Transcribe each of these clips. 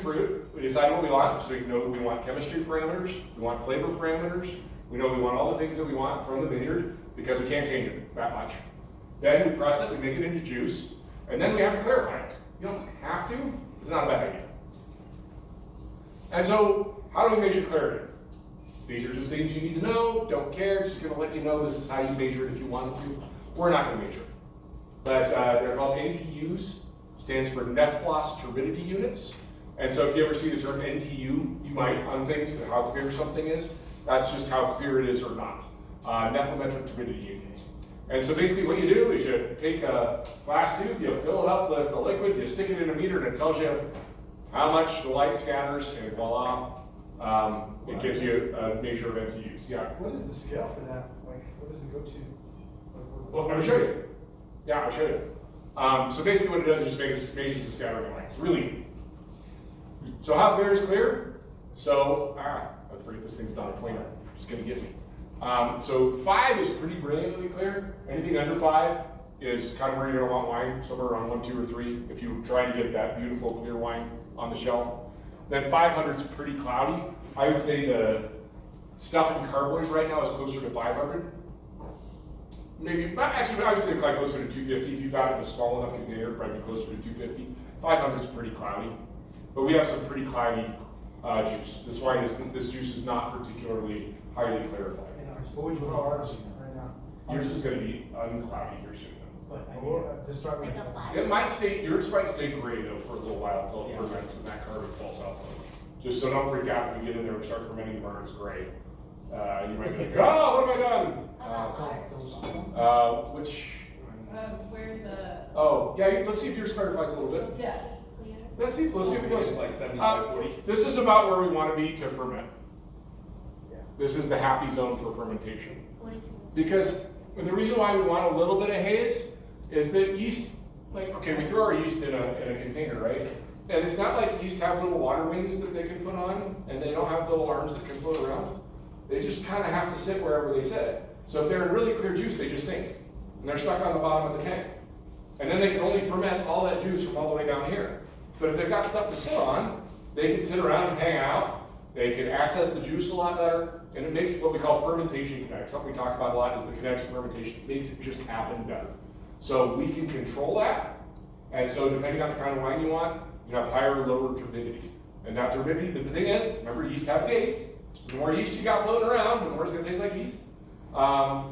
fruit, we decide what we want, so we know that we want chemistry parameters, we want flavor parameters, we know we want all the things that we want from the vineyard, because we can't change it that much. Then we press it, we make it into juice, and then we have to clarify it. You don't have to, it's not a bad idea. And so, how do we measure clarity? These are just things you need to know, don't care, just gonna let you know this is how you measure it if you want to. We're not gonna measure. But they're called NTUs, stands for net floss turbidity units. And so if you ever see the term NTU, you might on things, how clear something is, that's just how clear it is or not. Nephelometric turbidity units. And so basically what you do is you take a glass tube, you fill it up with a liquid, you stick it in a meter, and it tells you how much the light scatters, and voila, it gives you a measure of NTUs. Yeah. What is the scale for that? Like, what does it go to? Well, I'll show you. Yeah, I'll show you. So basically what it does is just measures the scattering length. It's really easy. So how clear is clear? So, I forget this thing's not a pointer. It's gonna get me. So 5 is pretty brilliantly clear. Anything under 5 is kind of where you're gonna want wine, somewhere around 1, 2, or 3, if you're trying to get that beautiful clear wine on the shelf. Then 500 is pretty cloudy. I would say the stuff in carboys right now is closer to 500. Maybe, actually, I would say probably closer to 250. If you got it in a small enough container, probably closer to 250. 500 is pretty cloudy, but we have some pretty cloudy juice. This wine is, this juice is not particularly highly clarified. What would you call ours right now? Yours is going to be uncloudy here soon. To start with. It might stay, yours might stay gray though for a little while until it ferments and that carbon falls out. Just so don't freak out if you get in there and start fermenting tomorrow, it's gray. You might be like, oh, what have I done? Which? Where the? Oh, yeah. Let's see if yours clarifies a little bit. Yeah. Let's see if it goes like 75-40. This is about where we want to be to ferment. This is the happy zone for fermentation. Because the reason why we want a little bit of haze is that yeast, like, okay, we throw our yeast in a container, right? And it's not like yeast have little water wings that they can put on, and they don't have little arms that can float around. They just kind of have to sit wherever they sit. So if they're in really clear juice, they just sink. And they're stuck on the bottom of the tank. And then they can only ferment all that juice from all the way down here. But if they've got stuff to sit on, they can sit around and hang out. They can access the juice a lot better. And it makes what we call fermentation kinetics. Something we talk about a lot is the kinetics of fermentation. It makes it just happen better. So we can control that. And so depending on the kind of wine you want, you have higher or lower turbidity. And now turbidity, but the thing is, remember yeast have taste. So the more yeast you got floating around, the more it's going to taste like yeast.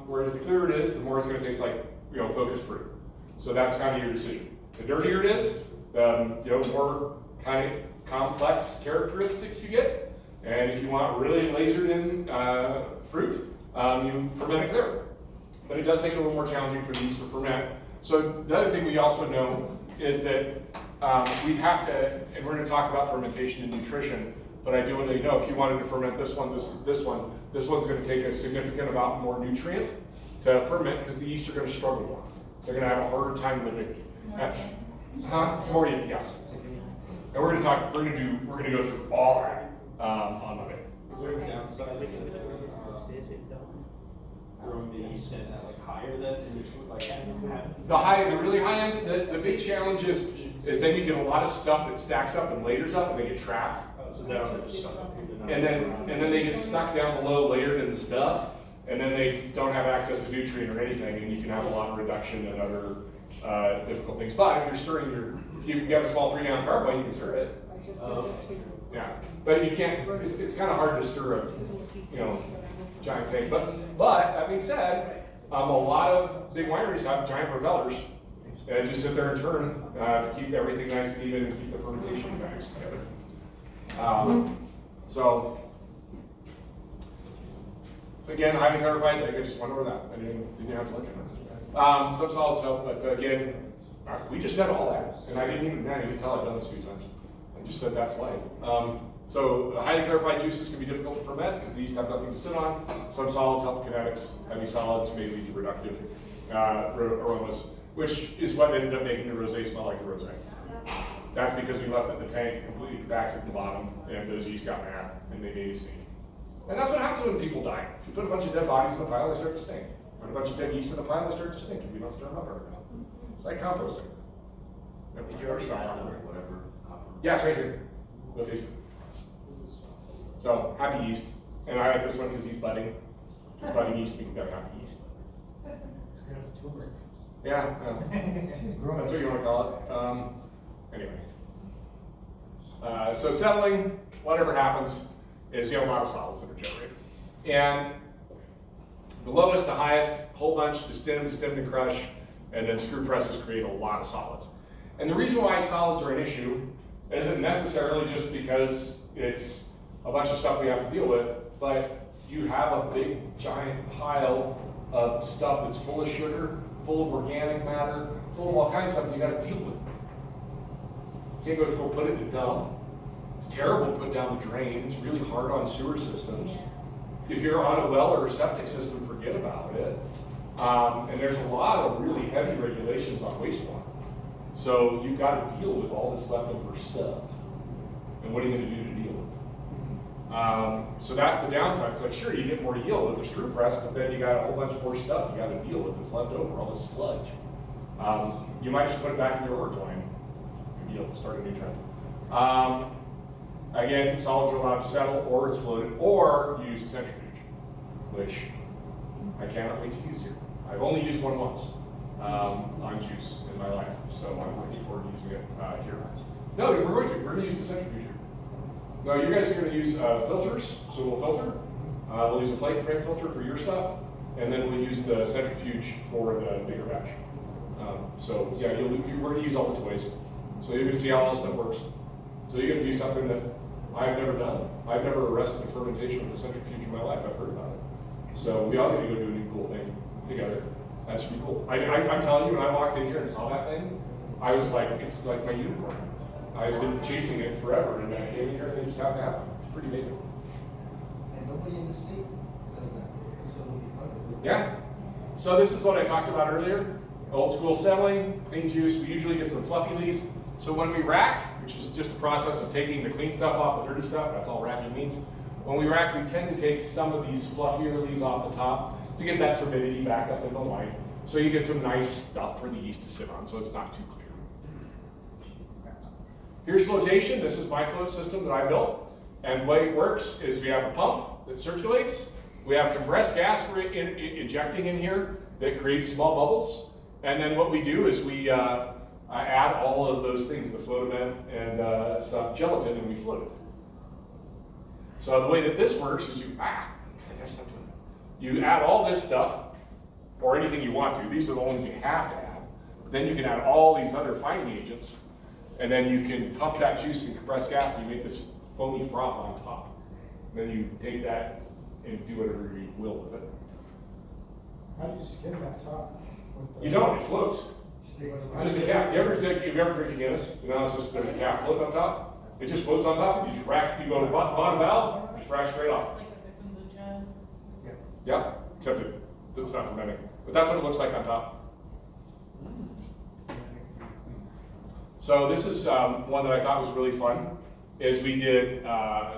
Whereas the clearer it is, the more it's going to taste like focused fruit. So that's kind of your decision. The dirtier it is, the more kind of complex characteristics you get. And if you want really lasered in fruit, you ferment it clearer. But it does make it a little more challenging for the yeast to ferment. So the other thing we also know is that we have to, and we're going to talk about fermentation and nutrition, but I do want to let you know, if you wanted to ferment this one's going to take a significant amount more nutrient to ferment because the yeast are going to struggle more. They're going to have a harder time living. More, yes. And we're going to talk. We're going to go through all that on Monday. Is there a downside to growing the yeast in at like higher than in between, like the really high end? The big challenge is then you get a lot of stuff that stacks up and layers up and they get trapped. So now just stuff up here. And then they get stuck down below, layered in the stuff, and then they don't have access to nutrient or anything, and you can have a lot of reduction and other difficult things. But if you're stirring you have a small 3-gallon carboy, you can stir it. Yeah, but you can't. It's kind of hard to stir a giant thing. But that being said, a lot of big wineries have giant propellers and just sit there and turn to keep everything nice and even and keep the fermentation bags together. So again, highly clarified. I just went over that. I didn't have to look at it. Some solids help, but again, we just said all that, and I didn't even tell I've done this a few times. I just said that slide. So highly clarified juices can be difficult to ferment because the yeast have nothing to sit on. Some solids help kinetics. Heavy solids may lead to reductive aromas, which is what ended up making the rosé smell like the rosé. That's because we left it in the tank completely back at the bottom, and those yeast got mad and they made it stink. And that's what happens when people die. If you put a bunch of dead bodies in a pile, they start to stink. Put a bunch of dead yeast in a pile, they start to stink if you don't stir them up right now. It's like composting. Did you ever stop whatever? Yeah, it's right here. We'll taste it. So, happy yeast. And I like this one because he's budding. He's budding yeast, we can have happy yeast. Yeah, that's what you want to call it. Anyway. So settling, whatever happens, is you have a lot of solids that are generated. And the lowest to highest, whole bunch, distim and crush, and then screw presses create a lot of solids. And the reason why solids are an issue isn't necessarily just because it's a bunch of stuff we have to deal with, but you have a big giant pile of stuff that's full of sugar, full of organic matter, full of all kinds of stuff you gotta deal with. You can't go put it in a dump. It's terrible to put down the drain. It's really hard on sewer systems. If you're on a well or a septic system, forget about it. And there's a lot of really heavy regulations on wastewater. So you've got to deal with all this leftover stuff. And what are you going to do to deal with it? So that's the downside. It's like, sure, you get more yield with the screw press, but then you got a whole bunch more stuff you got to deal with that's left over, all this sludge. You might just put it back in your orge line. Yield, start a new trend. Again, solids are allowed to settle, or it's floated, or you use a centrifuge, which I cannot wait to use here. I've only used one once on juice in my life, so I'm looking forward to using it here. No, we're going to use the centrifuge here. No, you guys are going to use filters, so we'll filter. We'll use a plate and frame filter for your stuff, and then we'll use the centrifuge for the bigger batch. So yeah, we're going to use all the toys. So you're going to see how all this stuff works. So you're going to do something that I've never done. I've never arrested a fermentation with a centrifuge in my life. I've heard about it. So we all get to go do a new cool thing together. That should be cool. I'm telling you, when I walked in here and saw that thing, I was like, it's like my unicorn. I've been chasing it forever, and I came in here and it just happened to happen. It's pretty amazing. And nobody in the state does that, so it'll be fun. Yeah. So this is what I talked about earlier. Old school settling, clean juice. We usually get some fluffy lees. So when we rack, which is just the process of taking the clean stuff off the dirty stuff, that's all racking means. When we rack, we tend to take some of these fluffier lees off the top to get that turbidity back up in the white. So you get some nice stuff for the yeast to sit on, so it's not too clear. Here's flotation. This is my float system that I built. And the way it works is we have a pump that circulates. We have compressed gas we're injecting in here that creates small bubbles. And then what we do is we add all of those things, the float and some gelatin, and we float it. So the way that this works is you add all this stuff, or anything you want to. These are the ones you have to add. But then you can add all these other fining agents, and then you can pump that juice in compressed gas, and you make this foamy froth on top. And then you take that and do whatever you will with it. How do you skim that top? You don't, it floats. It's just a cap. You ever drink a Guinness? You know, it's just, there's a cap floating on top. It just floats on top, and you just rack, you go to the bottom valve, just rack straight off. Like a kombucha. Yeah, except it's not fermenting. But that's what it looks like on top. So this is one that I thought was really fun, is we did,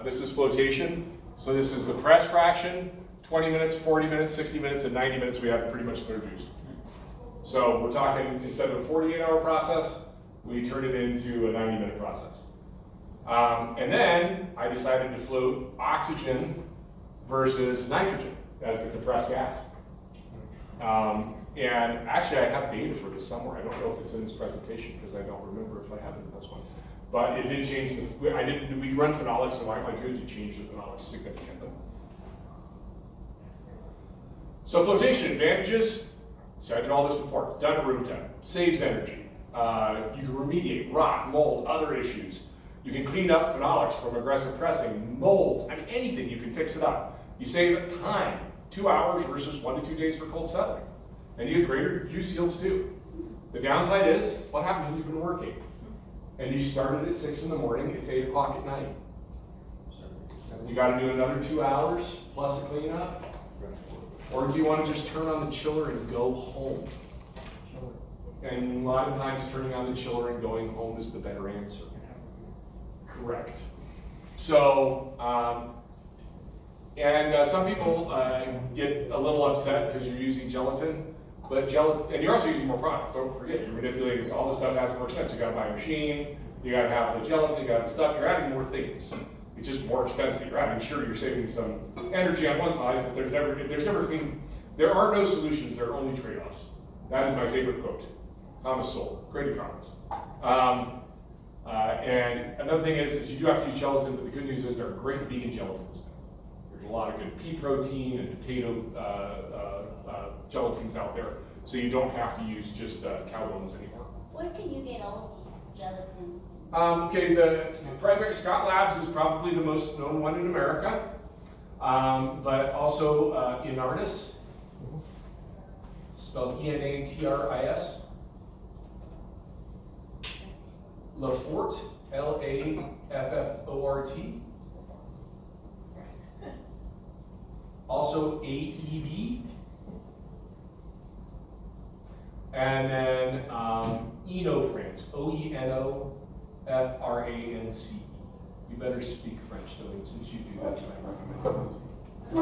this is flotation. So this is the press fraction, 20 minutes, 40 minutes, 60 minutes, and 90 minutes we have pretty much clear juice. So we're talking, instead of a 48-hour process, we turned it into a 90-minute process. And then I decided to float oxygen versus nitrogen as the compressed gas. And actually I have data for this somewhere. I don't know if it's in this presentation because I don't remember if I have it in this one. But it did change we run phenolics, and I did change the phenolics significantly. So flotation advantages. So I did all this before. It's done at room temp. Saves energy. You can remediate rot, mold, other issues. You can clean up phenolics from aggressive pressing, molds, I mean anything, you can fix it up. You save time, 2 hours versus 1 to 2 days for cold settling. And you get greater juice yields too. The downside is, what happens when you've been working? And you started at 6 in the morning, it's 8 o'clock at night. You gotta do another 2 hours plus a cleanup? Or do you want to just turn on the chiller and go home? And a lot of times turning on the chiller and going home is the better answer. Correct. So, some people get a little upset because you're using gelatin, but and you're also using more product. Don't forget, you're manipulating this. All this stuff has more expense. You got to buy a machine. you gotta have the gelatin, you gotta have the stuff, you're adding more things. It's just more expensive, right? I'm sure you're saving some energy on one side, but there are no solutions, there are only trade-offs. That is my favorite quote. Thomas Sowell, great economist. And another thing is you do have to use gelatin, but the good news is there are great vegan gelatins. There's a lot of good pea protein and potato gelatins out there, so you don't have to use just cow bones anymore. Where can you get all of these gelatins? Okay, the primary Scott Labs is probably the most known one in America, but also Enartis, spelled E-N-A-T-R-I-S. Lafort, L-A-F-F-O-R-T. Also AEB. And then Eno France, O-E-N-O-F-R-A-N-C-E. You better speak French though, and since you do, that's what I recommend. I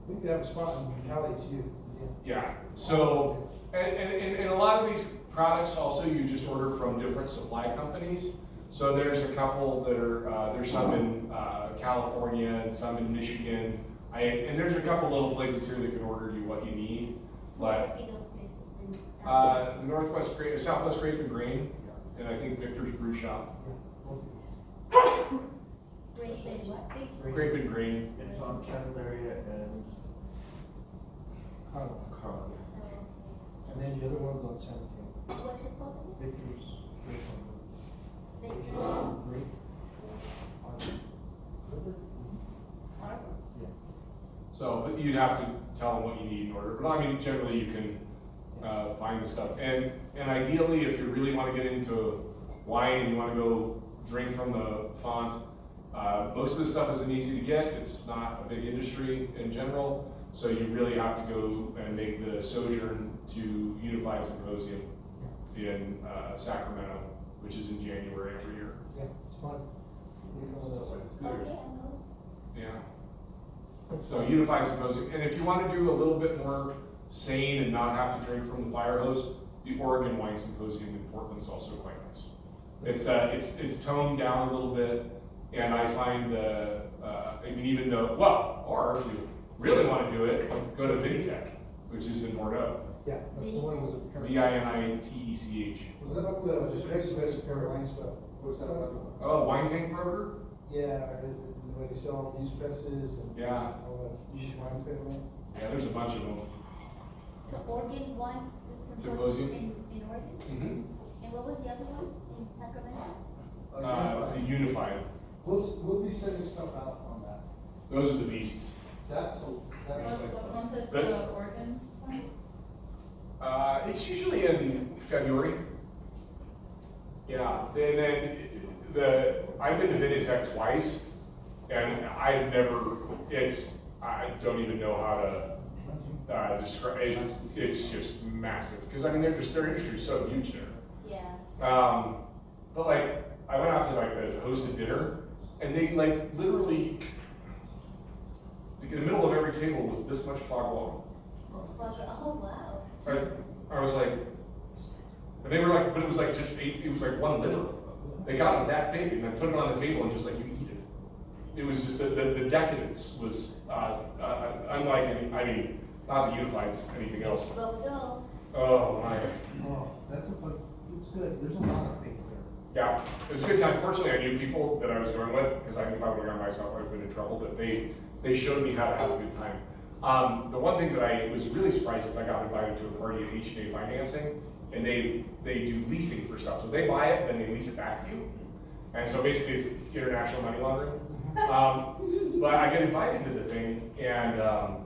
think they have a spot in Cali too. Yeah, so, and a lot of these products also you just order from different supply companies. So there's a couple that are, there's some in California and some in Michigan. And there's a couple little places here that can order you what you need. But Those places in the Southwest Grape and Grain, and I think Victor's Brew Shop. Grape and what? Grape and Grain. It's on Candelaria and Carl. Carl. And then the other one's on 17. What's it called? Victor's. Victor's. Great. Yeah. So, but you'd have to tell them what you need in order. But I mean, generally you can find the stuff. And ideally, if you really want to get into wine and you want to go drink from the font, most of the stuff isn't easy to get. It's not a big industry in general. So you really have to go and make the sojourn to Unified Symposium in Sacramento, which is in January every year. Yeah, it's fun. Okay. Yeah. So Unified Symposium, and if you want to do a little bit more sane and not have to drink from the fire hose, the Oregon Wine Symposium in Portland is also quite nice. It's toned down a little bit, and I find even though, or if you really want to do it, go to Vinitech, which is in Bordeaux. Yeah, that's the one was a. Vinitech. Was that up the, just basically for wine stuff? What's that about? Oh, Wine Tank Broker? Yeah, the way they sell all these presses and. Yeah. All that used wine equipment. Yeah, there's a bunch of them. So Oregon Wines Symposium. in Oregon? Mm-hmm. And what was the other one in Sacramento? The Unified. We'll be sending stuff out on that. Those are the beasts. That's What month is But- the Oregon one? It's usually in February. Yeah, and then I've been to Vinitech twice, and I don't even know how to describe it. It's just massive, because I mean, their industry is so huge there. Yeah. But like, I went out to like the hosted dinner, and they like literally, like in the middle of every table was this much fog wall. Oh, wow. I was like, and they were like, but it was like it was like one liver. They got it that big and then put it on the table and just like you eat it. It was just the decadence was unlike any, I mean, not that Unified's anything else. Bordeaux. Oh my. Oh, that's it's good. There's a lot of things there. Yeah, it was a good time. Fortunately, I knew people that I was going with, because I think if I would have gone myself, I would have been in trouble, but they showed me how to have a good time. The one thing that I was really surprised is I got invited to a party at H&A Financing, and they do leasing for stuff. So they buy it, then they lease it back to you. And so basically it's international money laundering. But I get invited to the thing, and I'm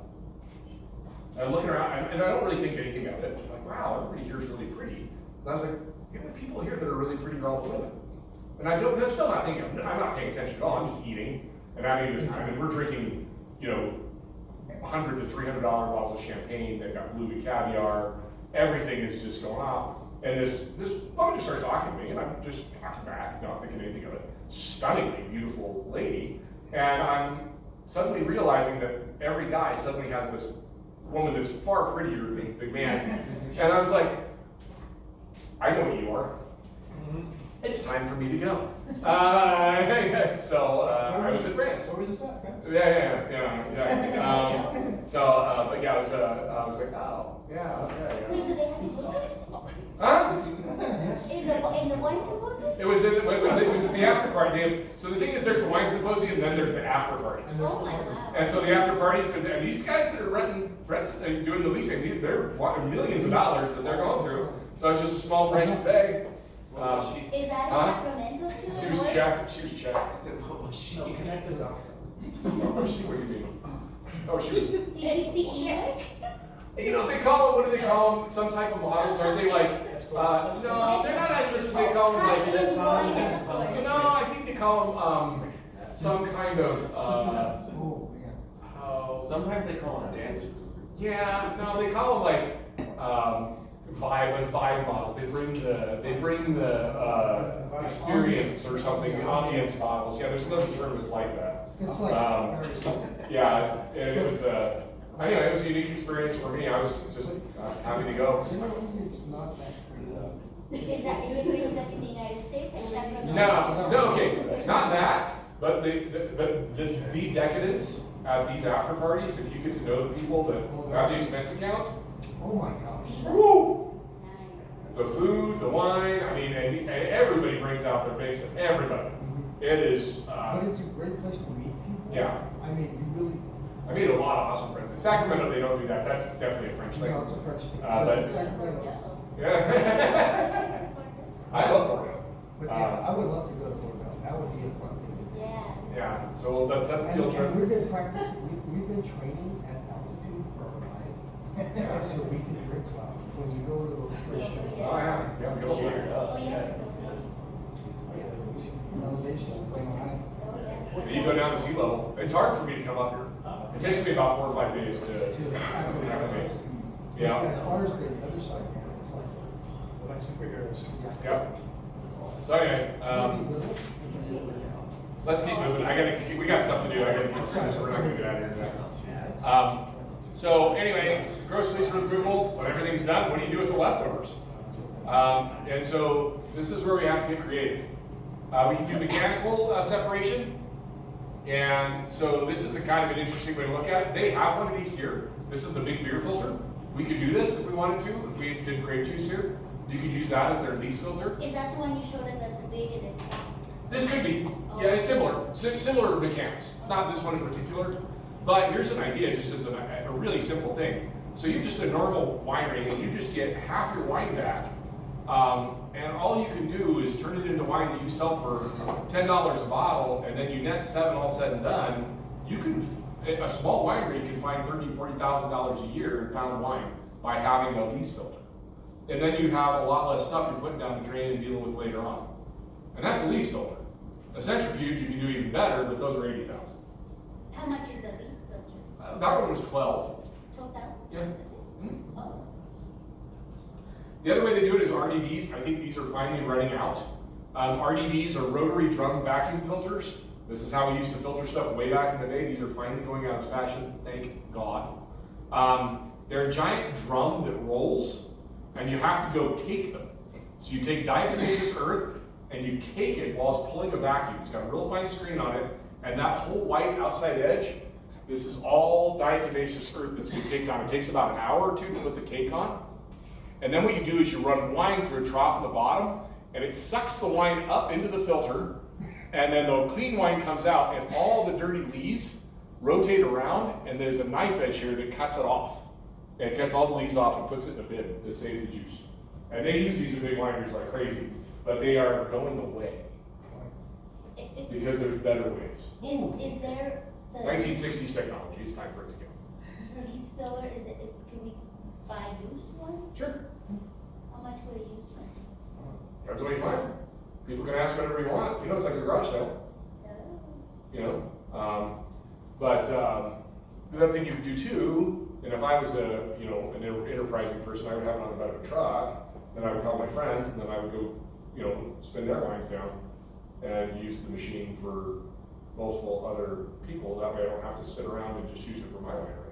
looking around, and I don't really think anything of it. I'm like, wow, everybody here is really pretty. And I was like, the only people here that are really pretty are all women. And I'm still not thinking, I'm not paying attention at all, I'm just eating and having a good time. And we're drinking, $100 to $300 bottles of champagne. They've got Louis caviar. Everything is just going off. And this woman just starts talking to me, and I'm just talking back, not thinking anything of it. Stunningly beautiful lady. And I'm suddenly realizing that every guy suddenly has this woman that's far prettier than the man. And I was like, I know what you are. it's time for me to go. So I was in France. Where was this at, France? Yeah, exactly. But yeah, I was like, oh, yeah, okay. Wait, so they had scooters? Huh? In the wine symposium? It was at the after party. So the thing is, there's the wine symposium, and then there's the after parties. Oh my wow. And so the after parties, and these guys that are renting, and doing the leasing, they're millions of dollars that they're going through. So it's just a small price to pay. Is that in Huh? Sacramento too? She or was what's- Czech. She was Czech. I said, what was she? You connect the dots. Oh, she? What do you mean? Oh, she was. Did she speak Czech? You know, they call it, what do they call them? Some type of models? Aren't they like, no, they're not experts, but they call them like, I think they call them, some kind of, Oh, yeah. oh, Sometimes they call them dancers. yeah, no, they call them like, vibe models. They bring the experience or something, ambience models. Yeah, there's another term that's like that. It's like, Yeah, it was, anyway, it was a unique experience for me. I was just happy to go. it's not that crazy. Is it crazy like in the United States and Sacramento? No, okay, not that, but the decadence at these after parties, if you get to know the people that have the expense accounts, Oh my gosh. woo! Nice. The food, the wine, I mean, and everybody brings out their big stuff, everybody. It is, But it's a great place to meet people. Yeah. I mean, you really, I made a lot of awesome friends. In Sacramento, they don't do that. That's definitely a French you thing. know, it's a French thing. But- Sacramento. Yeah. I love Bordeaux. But yeah, I would love to go to Bordeaux. That would be a fun thing to do. Yeah. Yeah, so let's set the field trip. And we've been practicing, we've been training at altitude for our life. So we can drink well. When we go to those places. Oh, yeah, yeah, we go there. Oh, yeah. So, Elevation, going high. oh, yeah. Then you go down to sea level. It's hard for me to come up here. It takes me about 4 or 5 days to acclimate. Yeah. As far as the other side, man, it's like, That's super heroes. Yep. So anyway, maybe little, because let's keep moving. We got stuff to do. I gotta keep finished. We're not gonna get out of here today. So anyway, groceries for approval. When everything's done, what do you do with the leftovers? And so this is where we have to get creative. We can do mechanical separation. And so this is a kind of an interesting way to look at it. They have one of these here. This is the big beer filter. We could do this if we wanted to. If we did grape juice here, you could use that as their lease filter. Is that the one you showed us that's big and it's This could be. Yeah, it's similar. Similar mechanics. It's not this one in particular. But here's an idea, just as a really simple thing. So you're just a normal winery, and you just get half your wine back. And all you can do is turn it into wine that you sell for $10 a bottle, and then you net $7 all said and done. You can, a small winery can find $30,000, $40,000 a year in found wine by having a lease filter. And then you have a lot less stuff you're putting down the drain and dealing with later on. And that's a lease filter. A centrifuge you can do even better, but those are $80,000. how much is a lease filter? That one was 12. 12,000? Yeah. That's it? Mhm. Oh. The other way they do it is RDVs. I think these are finally running out. RDVs are rotary drum vacuum filters. This is how we used to filter stuff way back in the day. These are finally going out of fashion, thank God. They're a giant drum that rolls, and you have to go cake them. So you take diatomaceous earth, and you cake it while it's pulling a vacuum. It's got a real fine screen on it, and that whole white outside edge, this is all diatomaceous earth that's been caked on. It takes about an hour or two to put the cake on. And then what you do is you run wine through a trough at the bottom, and it sucks the wine up into the filter, and then the clean wine comes out, and all the dirty lees rotate around, and there's a knife edge here that cuts it off. And it cuts all the lees off and puts it in a bin to save the juice. And they use these in big wineries like crazy, but they are going away because there's better ways. Is there the 1960s technology, it's time for it to go. lease filler, can we buy used ones? Sure. How much would a used one? That's what you find. People can ask whatever you want. You know, it's like a garage sale. Oh. You know, but the other thing you could do too, and if I was an enterprising person, I would have it on the back of a truck, then I would call my friends, and then I would go, spin their lines down and use the machine for multiple other people. That way I don't have to sit around and just use it for my winery.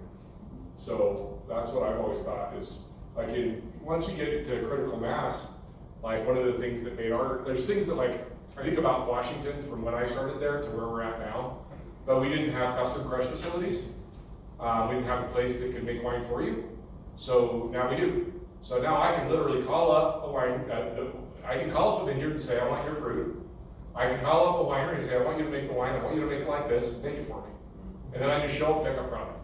So that's what I've always thought is, like once you get to critical mass, Like one of the things that made there's things that like, I think about Washington from when I started there to where we're at now, but we didn't have custom crush facilities. We didn't have a place that could make wine for you. So now we do. So now I can literally call up a wine, I can call up a vineyard and say, I want your fruit. I can call up a winery and say, I want you to make the wine, I want you to make it like this, make it for me. And then I just show up, pick up product.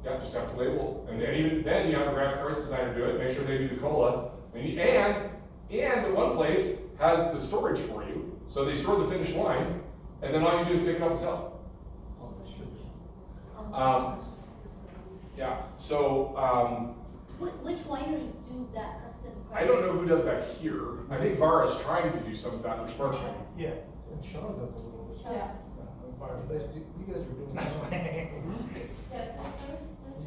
Yeah, just have to label. And then even then you have a graphic arts designer do it, make sure they do the cola. And the one place has the storage for you. So they store the finished wine, and then all you do is pick it up and sell it. Yeah, so, Which wineries do that custom crush? I don't know who does that here. I think Vara's trying to do some of that for sparkling. Yeah, and Sean does a little bit. Yeah. You guys are doing that. Yeah,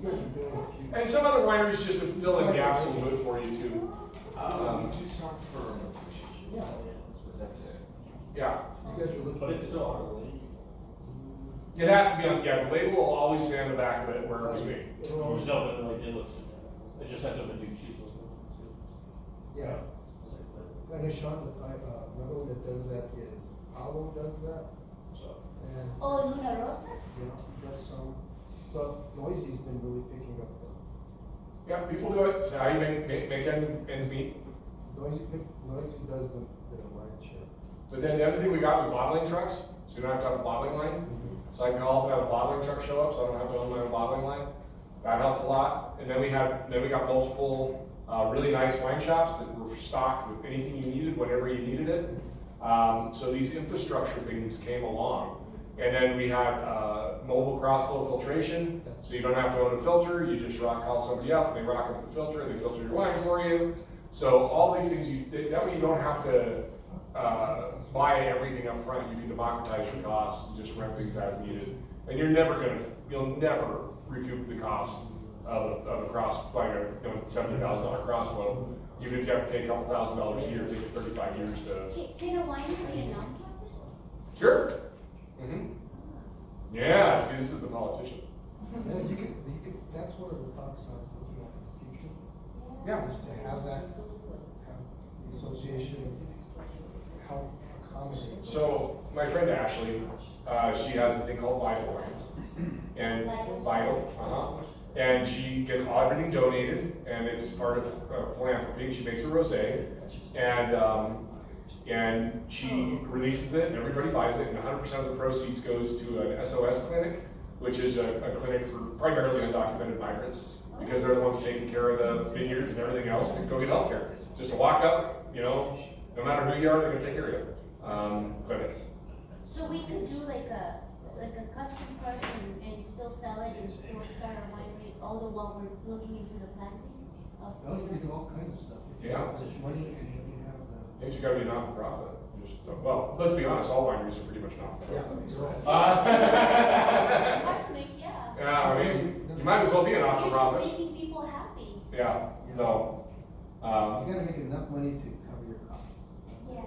You guys are doing a few. And some other wineries just to fill in gaps will do it for you too. Yeah. That's it. Yeah, You guys are looking. But it's still on the link. it has to be on, the label will always say on the back of it where it was made. Well, So, but like, it looks, it just has a Vindouche sheet. yeah. I know Sean, another one that does that is Paolo does that, So. and, Oh, Luna Rosa? yeah, that's some, but Noisy's been really picking up the, Yeah, people do it. So how you make ends meet. Noisy does the wine share. But then the other thing we got was bottling trucks, so you don't have to have a bottling line. So I can call up and have a bottling truck show up, so I don't have to own my own bottling line. That helped a lot. And then we got multiple really nice wine shops that were stocked with anything you needed, whenever you needed it. So these infrastructure things came along. And then we had mobile cross-flow filtration, so you don't have to own a filter, you just call somebody up, and they rock up the filter, and they filter your wine for you. So all these things, that way you don't have to buy everything up front. You can democratize your costs, just rent things as needed. And you'll never recoup the cost of a buying a $70,000 crossflow. Even if you have to pay a couple $1,000s a year, it takes you 35 years to. Can a winery be a nonprofit? Sure. Yeah, see, this is the politician. Yeah, you could, that's one of the thoughts I'm looking at in the future. Yeah. Is to have that, have the association help accommodate. So my friend Ashley, she has a thing called Vital Wines, and Vital, and she gets everything donated, and it's part of philanthropy. She makes a rosé, and she releases it, and everybody buys it, and 100% of the proceeds goes to an SOS clinic, which is a clinic for primarily undocumented migrants, because they're the ones taking care of the vineyards and everything else to go get healthcare. Just to walk up, no matter who you are, they're gonna take care of you. Clinic. So we could do like a custom crush and still sell it and still start a winery, all the while we're looking into the planting of. Well, you can do all kinds of stuff. Yeah. There's money, and you have the. You gotta be not-for-profit. Well, let's be honest, all wineries are pretty much not-for-profit. It's hard to make, yeah. Yeah, I mean, you might as well be a You're just not-for-profit. making people happy. Yeah, so, You gotta make enough money to cover your costs. Yeah.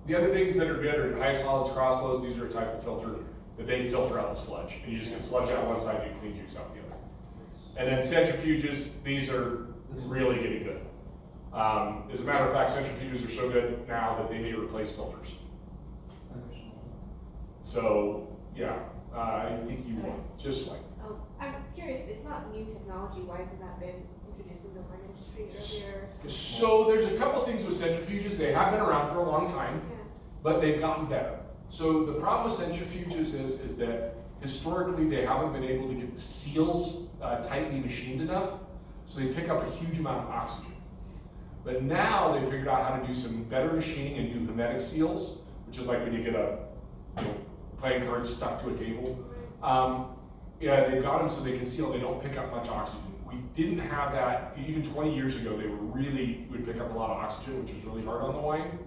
the other things that are good are high solids crossflows. These are a type of filter that they filter out the sludge. And you just get sludge out one side, you clean juice out the other. And then centrifuges, these are really getting good. As a matter of fact, centrifuges are so good now that they may replace filters. So, yeah, I think you want, just like. I'm curious, it's not new technology, why hasn't that been introduced in the wine industry earlier? So there's a couple things with centrifuges. They have been around for a long time, Yeah. but they've gotten better. So the problem with centrifuges is that historically they haven't been able to get the seals tightly machined enough, so they pick up a huge amount of oxygen. But now they figured out how to do some better machining and do hermetic seals, which is like when you get a playing cards stuck to a table. Yeah, they've got them so they can seal, they don't pick up much oxygen. We didn't have that, even 20 years ago, they would pick up a lot of oxygen, which was really hard on the wine.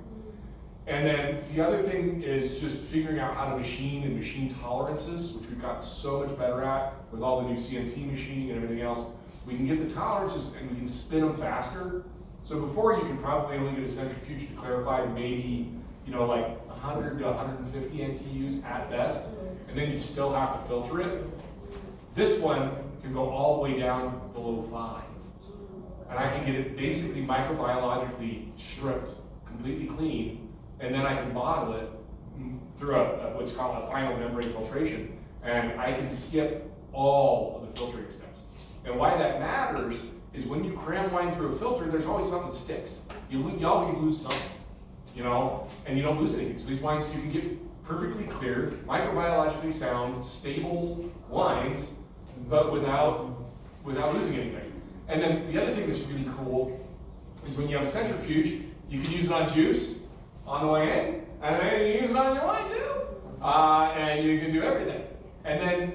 And then the other thing is just figuring out how to machine and machine tolerances, which we've got so much better at with all the new CNC machining and everything else. We can get the tolerances and we can spin them faster. So before you could probably only get a centrifuge to clarify to maybe, like 100 to 150 NTUs at best, and then you'd still have to filter it. This one can go all the way down below 5. and I can get it basically microbiologically stripped, completely clean, and then I can bottle it through what's called a final membrane filtration, and I can skip all of the filtering steps. And why that matters is when you cram wine through a filter, there's always something that sticks. You always lose something, you know, and you don't lose anything. So these wines, you can get perfectly clear, microbiologically sound, stable wines, but without losing anything. And then the other thing that's really cool is when you have a centrifuge, you can use it on juice on the way in, and then you use it on your wine too. And you can do everything. And then,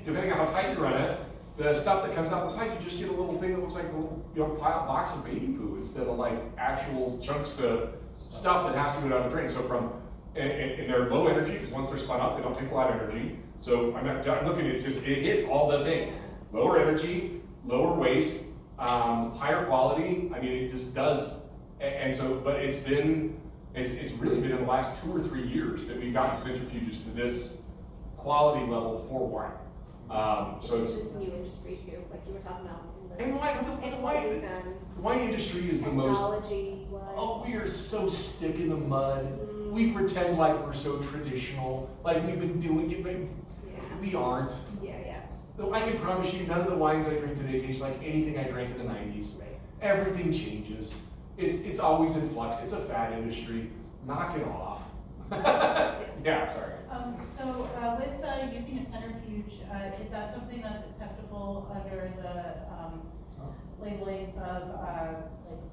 depending on how tight you run it, the stuff that comes out the side, you just get a little thing that looks like a little, box of baby poo instead of like actual chunks of stuff that has to go down the drain. So and they're low energy, because once they're spun up, they don't take a lot of energy. So I'm looking at it, it hits all the things. Lower energy, lower waste, higher quality. I mean, it just does. And so, but it's really been in the last 2 or 3 years that we've gotten centrifuges to this quality level for wine. So it's a new industry too, like you were talking about. And the wine industry is the most. Technology-wise. Oh, we are so stick in the mud. We pretend like we're so traditional, like we've been doing it, but we aren't. Yeah. Though I can promise you, none of the wines I drink today taste like anything I drank in the 90s. Everything changes. It's always in flux. It's a fad industry. Knock it off. Yeah, sorry. So with using a centrifuge, is that something that's acceptable under the labelings of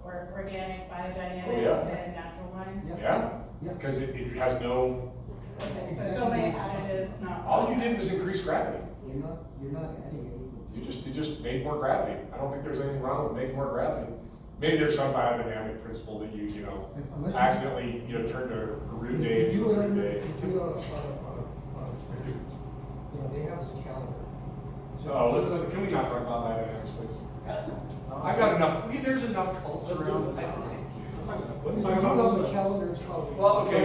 like organic, biodynamic, and natural wines? Yeah, because it has no. Okay, so it's only additives, not. All you did was increase gravity. You're not adding anything. You just made more gravity. I don't think there's anything wrong with making more gravity. Maybe there's some biodynamic principle that you accidentally turn a rude day into a fruit day. They have this calendar. Oh, listen, can we not talk about biodynamics, please? I've got enough. There's enough cults around. So I don't know the calendar is probably. Well, okay,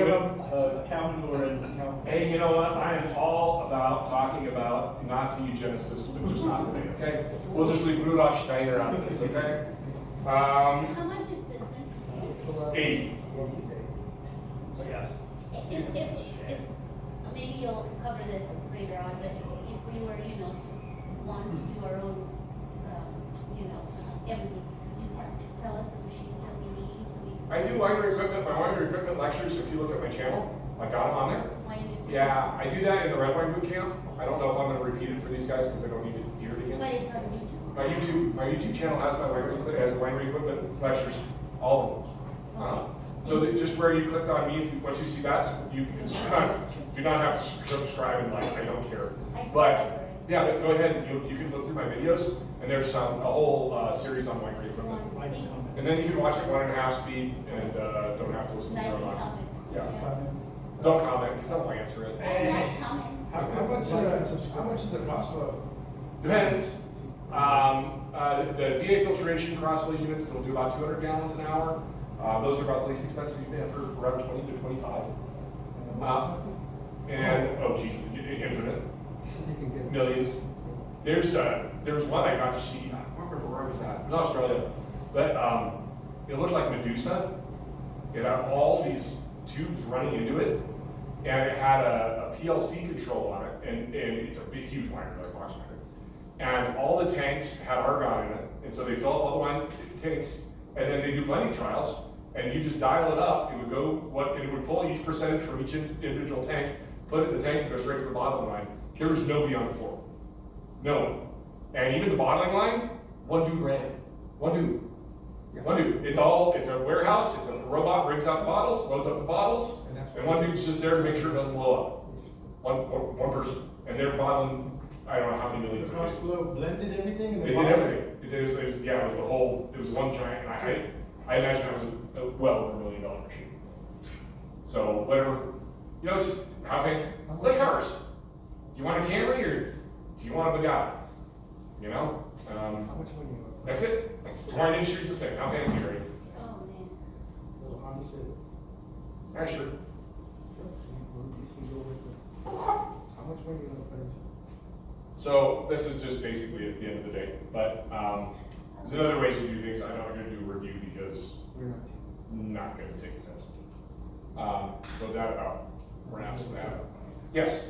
Calendar hey, you know what? I am all about talking about Nazi eugenicists, but just not today, okay? We'll just leave Rudolf Steiner out of this, okay? How much is this centrifuge? 80. So yes. If maybe you'll cover this later on, but if we were, want to do our own, everything, you tell us the machines that we need so we can. I do winery equipment. My winery equipment lectures, if you look at my channel, I got them on there. Yeah, I do that in the Red Wine Bootcamp. I don't know if I'm going to repeat it for these guys because I don't need to hear it again. But it's on YouTube. My YouTube channel has my winery equipment lectures, all of them. So that just where you clicked on me, once you see that, you can do not have to subscribe and like. I don't care. But yeah, but go ahead. You can look through my videos, and there's a whole series on winery equipment. And then you can watch it 1.5 speed and don't have to listen to it on. Yeah. Don't comment because I won't answer it. How much is the cost of? Depends. The VA filtration crossflow units, they'll do about 200 gallons an hour. Those are about the least expensive you can have for around 20 to 25. Infinite. Millions. There's one I got to see, I don't remember where I was at. It was Australia. But it looked like Medusa. It had all these tubes running into it. And it had a PLC control on it. And it's a big, huge winery, like box winery. And all the tanks had argon in it. And so they fill up all the wine tanks. And then they do blending trials. And you just dial it up. It would go, it would pull each percentage from each individual tank, put it in the tank, and go straight to the bottling line. There was nobody on the floor. No one. And even the bottling line, one dude ran it. One dude. It's a warehouse, it's a robot, brings out the bottles, loads up the bottles, and one dude's just there to make sure it doesn't blow up. One person. And they're bottling, I don't know how many millions. Crossflow blended everything? They did everything. It was one giant, I imagine it was well over $1 million machine. So whatever, it's how fancy. It's like cars. Do you want a Camry or do you want a Bugatti? How much money? That's it. The wine industry's the same. How fancy are you? Oh, man. Little Honda Civic. Yeah, sure. How much money you gonna put into? So this is just basically at the end of the day. But There's other ways to do things. I'm not gonna do a review because We're not. I'm not gonna take a test. So that about wraps that up. Yes?